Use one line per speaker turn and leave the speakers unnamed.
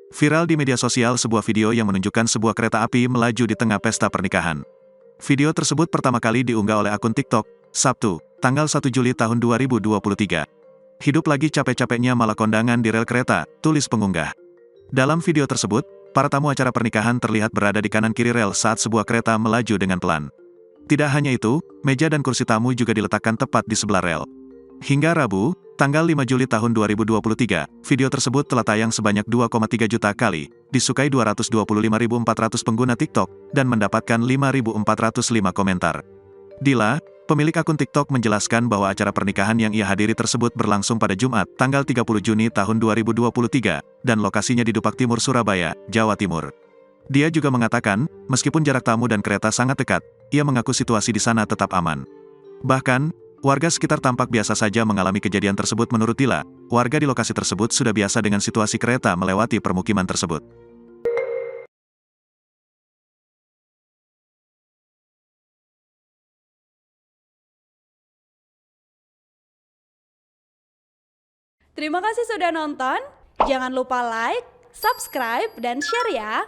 Viral di media sosial sebuah video yang menunjukkan sebuah kereta api melaju di tengah pesta pernikahan. Video tersebut pertama kali diunggah oleh akun TikTok, Sabtu, tanggal 1 Juli tahun 2023. Hidup lagi capek-capeknya malah kondangan di rel kereta, tulis pengunggah. Dalam video tersebut, para tamu acara pernikahan terlihat berada di kanan kiri rel saat sebuah kereta melaju dengan pelan. Tidak hanya itu, meja dan kursi tamu juga diletakkan tepat di sebelah rel. Hingga Rabu, tanggal 5 Juli tahun 2023, video tersebut telah tayang sebanyak 2,3 juta kali, disukai 225.400 pengguna TikTok, dan mendapatkan 5.405 komentar. Dila, pemilik akun TikTok menjelaskan bahwa acara pernikahan yang ia hadiri tersebut berlangsung pada Jumat, tanggal 30 Juni tahun 2023, dan lokasinya di Dupak Timur, Surabaya, Jawa Timur. Dia juga mengatakan, meskipun jarak tamu dan kereta sangat dekat, ia mengaku situasi di sana tetap aman. Bahkan, warga sekitar tampak biasa saja mengalami kejadian tersebut. Menurut Dila, warga di lokasi tersebut sudah biasa dengan situasi kereta melewati permukiman tersebut.
Terima kasih sudah nonton. Jangan lupa like, subscribe, dan share ya.